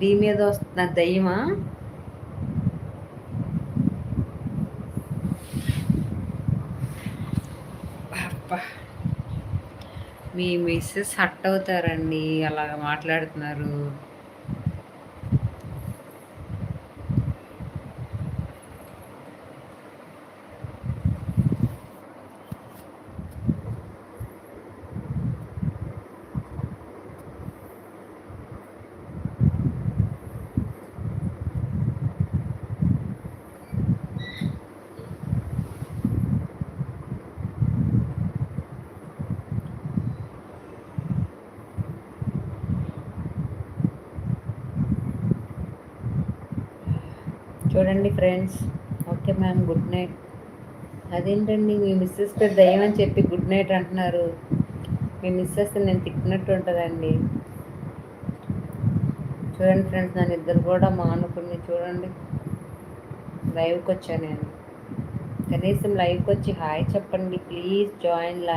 ఢీ మీద వస్తున్న దయ్యమా? అబ్బా! మీ మిసెస్ హర్ట్ అవుతారండి అలాగ మాట్లాడుతున్నారు. చూడండి friends. Okay ma'am, good night. అదేంటండి మీ మిస్సెస్ పేరు దయ్యం అని చెప్పి గుడ్ నైట్ అంటున్నారు? మీ మిస్సెస్ నేను తిట్టినట్టు ఉంటుందండి. చూడండి ఫ్రెండ్స్, నన్ను ఇద్దరు కూడా మానుకుని చూడండి. లైవ్కి వచ్చాను నేను. కనీసం లైవ్కి వచ్చి హాయ్ చెప్పండి ప్లీజ్. Join live.